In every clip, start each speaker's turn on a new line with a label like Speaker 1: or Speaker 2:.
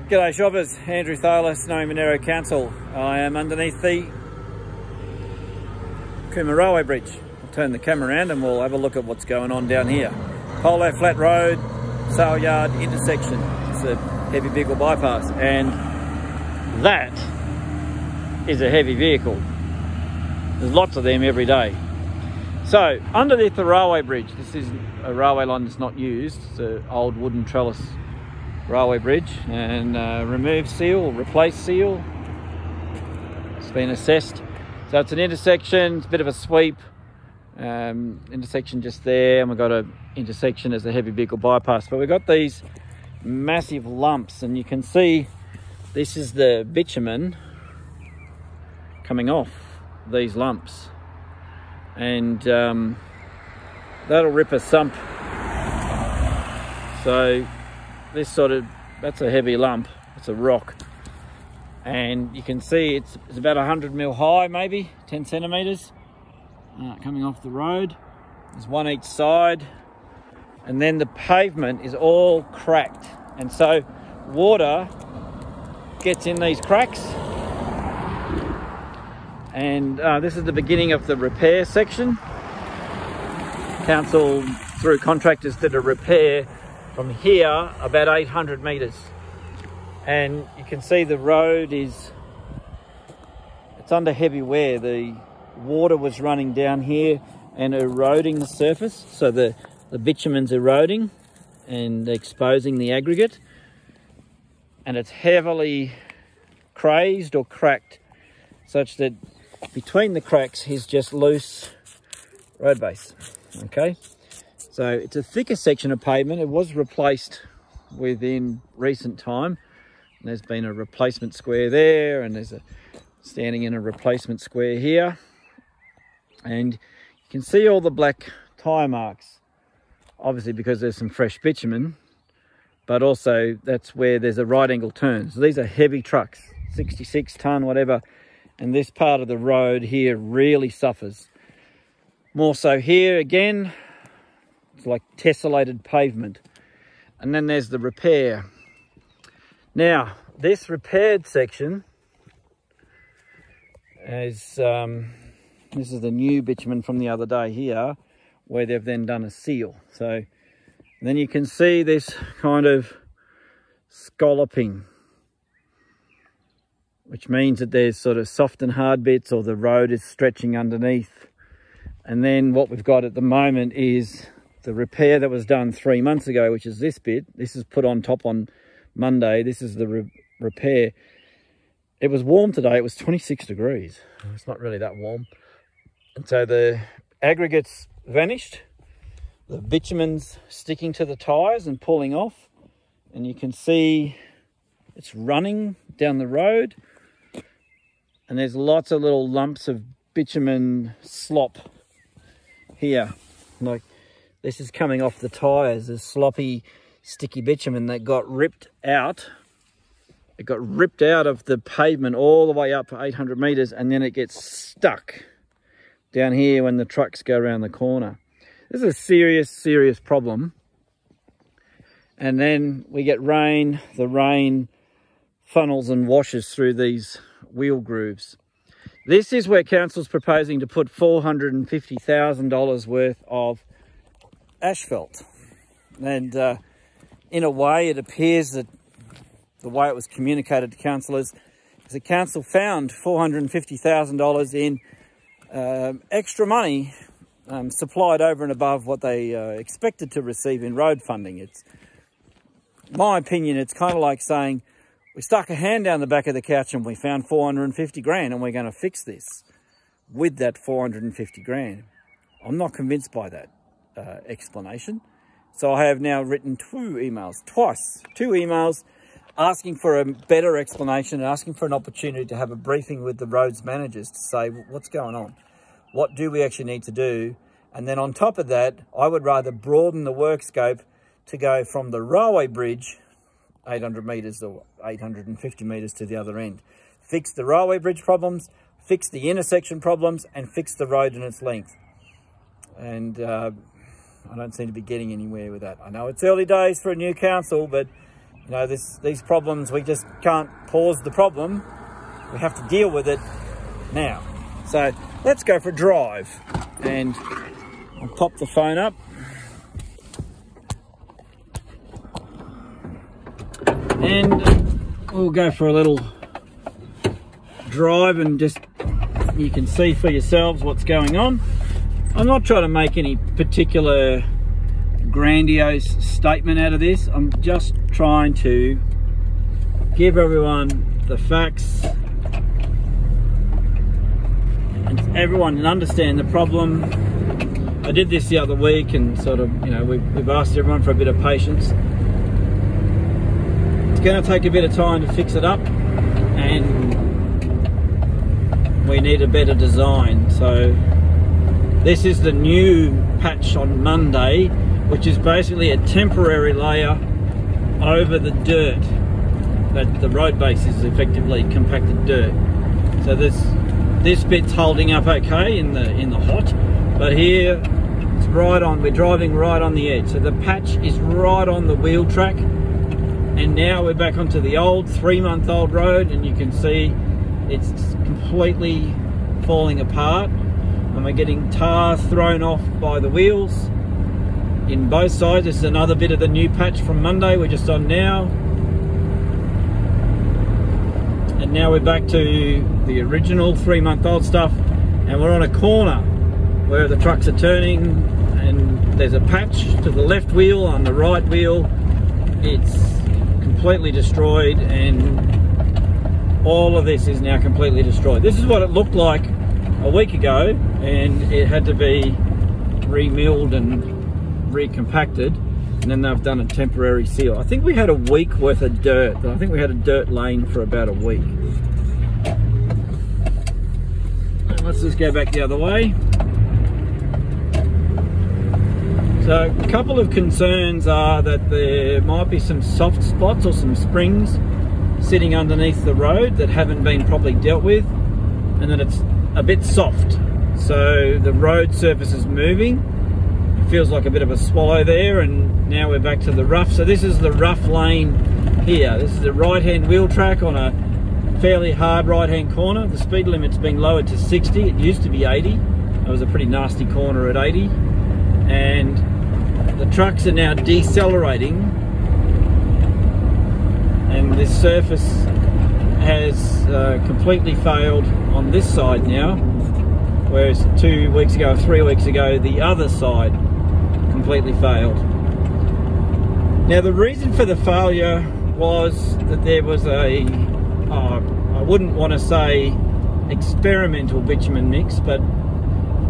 Speaker 1: G'day shoppers, Andrew Thaler, Snowy Monaro Council. I am underneath the Cooma Railway Bridge. I'll turn the camera around and we'll have a look at what's going on down here. Polo flat road, sale yard intersection. It's a heavy vehicle bypass, and that is a heavy vehicle. There's lots of them every day. So underneath the railway bridge, this is a railway line that's not used. It's an old wooden trellis railway bridge, and remove seal, replace seal. It's been assessed. So it's an intersection, it's a bit of a sweep. Intersection just there, and we've got an intersection as a heavy vehicle bypass. But we've got these massive lumps, and you can see this is the bitumen coming off these lumps. And that'll rip a sump. So this that's a heavy lump, it's a rock, and you can see it's about 100 mil high, maybe 10 centimeters, coming off the road. There's one each side, and then the pavement is all cracked, and so water gets in these cracks. And this is the beginning of the repair section. Council, through contractors, did a repair from here about 800 metres, and you can see the road it's under heavy wear. The water was running down here and eroding the surface, so the bitumen's eroding and exposing the aggregate, and it's heavily crazed or cracked, such that between the cracks is just loose road base. Okay, so it's a thicker section of pavement. It was replaced within recent time. And there's been a replacement square there, and there's standing in a replacement square here. And you can see all the black tyre marks, obviously because there's some fresh bitumen, but also that's where there's a right angle turn. So these are heavy trucks, 66 tonne, whatever. And this part of the road here really suffers. More so here again. It's like tessellated pavement. And then there's the repair. Now, this repaired section is, this is the new bitumen from the other day here, where they've then done a seal. So then you can see this kind of scalloping, which means that there's sort of soft and hard bits, or the road is stretching underneath. And then what we've got at the moment is the repair that was done 3 months ago, which is this bit. This is put on top on Monday. This is the repair. It was warm today. It was 26 degrees. It's not really that warm. And so the aggregate's vanished. The bitumen's sticking to the tyres and pulling off. And you can see it's running down the road. And there's lots of little lumps of bitumen slop here. Like, this is coming off the tyres, this sloppy, sticky bitumen that got ripped out. It got ripped out of the pavement all the way up for 800 metres, and then it gets stuck down here when the trucks go around the corner. This is a serious, serious problem. And then we get rain. The rain funnels and washes through these wheel grooves. This is where council's proposing to put $450,000 worth of asphalt. And in a way, it appears that the way it was communicated to councillors is the council found $450,000 in extra money supplied over and above what they expected to receive in road funding. It's, in my opinion, it's kind of like saying, we stuck a hand down the back of the couch and we found 450 grand and we're going to fix this with that 450 grand. I'm not convinced by that explanation. So I have now written two emails asking for a better explanation and asking for an opportunity to have a briefing with the roads managers to say, what's going on? What do we actually need to do? And then on top of that, I would rather broaden the work scope to go from the railway bridge 800 metres or 850 metres to the other end. Fix the railway bridge problems, fix the intersection problems, and fix the road in its length. And I don't seem to be getting anywhere with that. I know it's early days for a new council, but You know, these problems, we just can't pause the problem. We have to deal with it now. So let's go for a drive, and I'll pop the phone up. And we'll go for a little drive, and just you can see for yourselves what's going on. I'm not trying to make any particular grandiose statement out of this. I'm just trying to give everyone the facts and everyone can understand the problem. I did this the other week, and sort of, you know, we've asked everyone for a bit of patience. It's going to take a bit of time to fix it up, and we need a better design. So this is the new patch on Monday, which is basically a temporary layer over the dirt. That the road base is effectively compacted dirt. So this bit's holding up okay in the hot, but here it's right on. We're driving right on the edge. So the patch is right on the wheel track, and now we're back onto the old 3-month-old road, and you can see it's completely falling apart, and we're getting tar thrown off by the wheels in both sides. This is another bit of the new patch from Monday we're just on now. And now we're back to the original 3-month-old stuff, and we're on a corner where the trucks are turning, and there's a patch to the left wheel. On the right wheel, it's completely destroyed, and all of this is now completely destroyed. This is what it looked like a week ago, and it had to be remilled and recompacted, and then they've done a temporary seal. I think we had a week worth of dirt. I think we had a dirt lane for about a week. Let's just go back the other way. So a couple of concerns are that there might be some soft spots or some springs sitting underneath the road that haven't been properly dealt with, and that it's a bit soft. So the road surface is moving. It feels like a bit of a swallow there, and now we're back to the rough. So this is the rough lane here. This is the right-hand wheel track on a fairly hard right-hand corner. The speed limit's been lowered to 60. It used to be 80. It was a pretty nasty corner at 80. And the trucks are now decelerating, and this surface has completely failed on this side now, whereas 2 weeks ago or 3 weeks ago the other side completely failed. Now the reason for the failure was that there was a, I wouldn't want to say experimental bitumen mix, but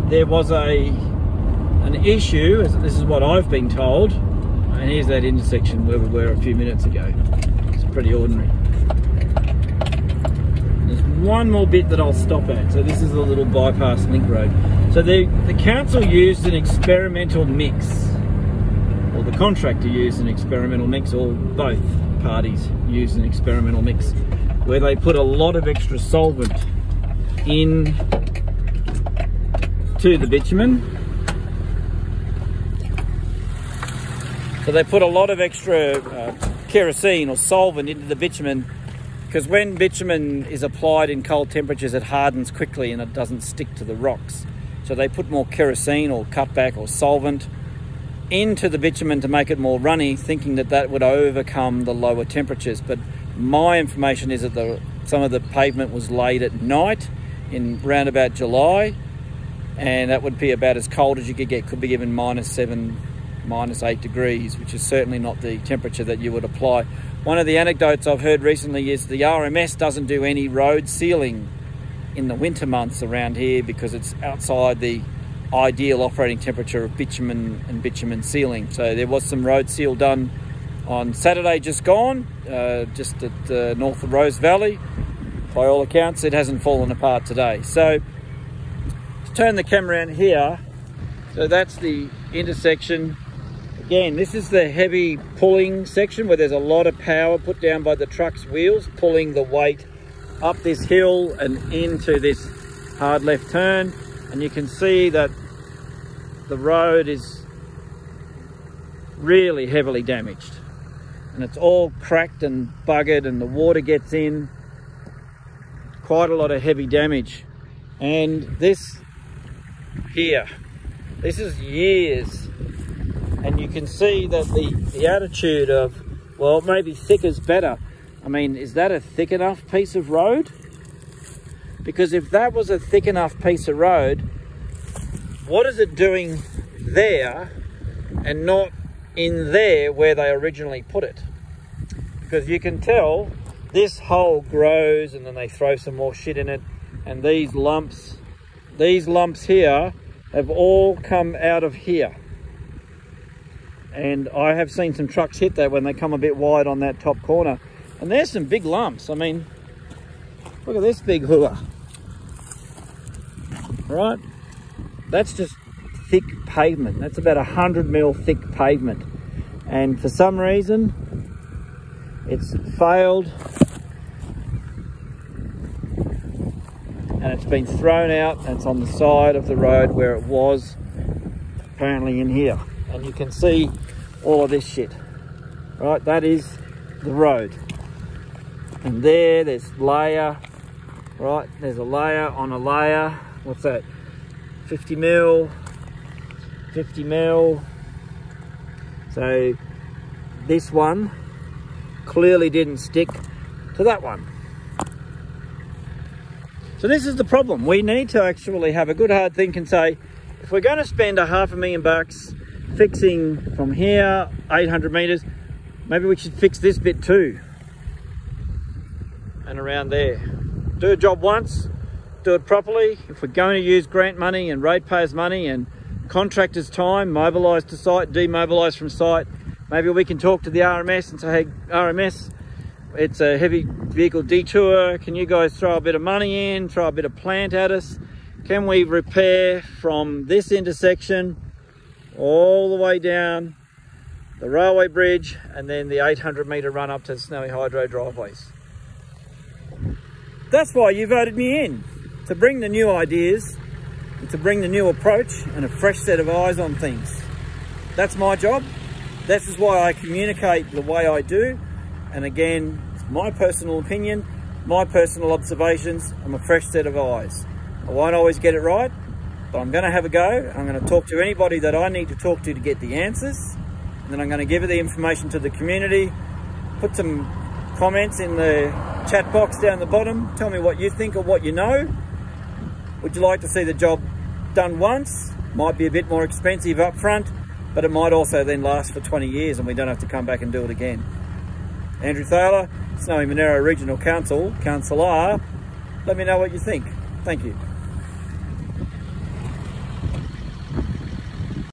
Speaker 1: there was an issue, as this is what I've been told, and here's that intersection where we were a few minutes ago. It's pretty ordinary. There's one more bit that I'll stop at. So this is a little bypass link road. So the council used an experimental mix, or the contractor used an experimental mix, or both parties used an experimental mix, where they put a lot of extra solvent in to the bitumen. So they put a lot of extra kerosene or solvent into the bitumen, because when bitumen is applied in cold temperatures, it hardens quickly and it doesn't stick to the rocks. So they put more kerosene or cutback or solvent into the bitumen to make it more runny, thinking that that would overcome the lower temperatures. But my information is that some of the pavement was laid at night in round about July, and that would be about as cold as you could get. Could be even -7, -8 degrees, which is certainly not the temperature that you would apply. One of the anecdotes I've heard recently is the RMS doesn't do any road sealing in the winter months around here because it's outside the ideal operating temperature of bitumen and bitumen sealing. So there was some road seal done on Saturday just gone, just at north of Rose Valley. By all accounts, it hasn't fallen apart today. So to turn the camera around here, so that's the intersection. Again, this is the heavy pulling section where there's a lot of power put down by the truck's wheels, pulling the weight up this hill and into this hard left turn. And you can see that the road is really heavily damaged. and it's all cracked and buggered, and the water gets in. Quite a lot of heavy damage. And this here, this is years, and you can see that the attitude of, well, maybe thick is better. I mean, is that a thick enough piece of road? Because if that was a thick enough piece of road, what is it doing there and not in there where they originally put it? Because you can tell this hole grows, and then they throw some more shit in it, and these lumps here have all come out of here. And I have seen some trucks hit that when they come a bit wide on that top corner, and there's some big lumps. I mean, look at this big hua, right? That's just thick pavement. That's about 100 mil thick pavement, and for some reason it's failed and it's been thrown out, and it's on the side of the road where it was apparently in here. And you can see all of this shit, right? That is the road. And there's layer, right? There's a layer on a layer. What's that? 50 mil, 50 mil. So this one clearly didn't stick to that one. So this is the problem. We need to actually have a good hard think and say, if we're going to spend $500,000 fixing from here 800 meters, maybe we should fix this bit too, and around there. Do a job once, do it properly. If we're going to use grant money and ratepayers money and contractors' time, mobilise to site, demobilise from site, maybe we can talk to the RMS and say, hey, RMS, it's a heavy vehicle detour. Can you guys throw a bit of money in, throw a bit of plant at us? Can we repair from this intersection all the way down the railway bridge and then the 800 metre run up to the Snowy Hydro driveways? That's why you voted me in, to bring the new ideas and to bring the new approach and a fresh set of eyes on things. That's my job. This is why I communicate the way I do. And again, it's my personal opinion, my personal observations, and a fresh set of eyes. I won't always get it right, but I'm going to have a go. I'm going to talk to anybody that I need to talk to get the answers. And then I'm going to give the information to the community, put some comments in the chat box down the bottom. Tell me what you think or what you know. Would you like to see the job done once? Might be a bit more expensive up front, but it might also then last for 20 years and we don't have to come back and do it again. Andrew Thaler, Snowy Monaro Regional Council, Councillor. Let me know what you think. Thank you.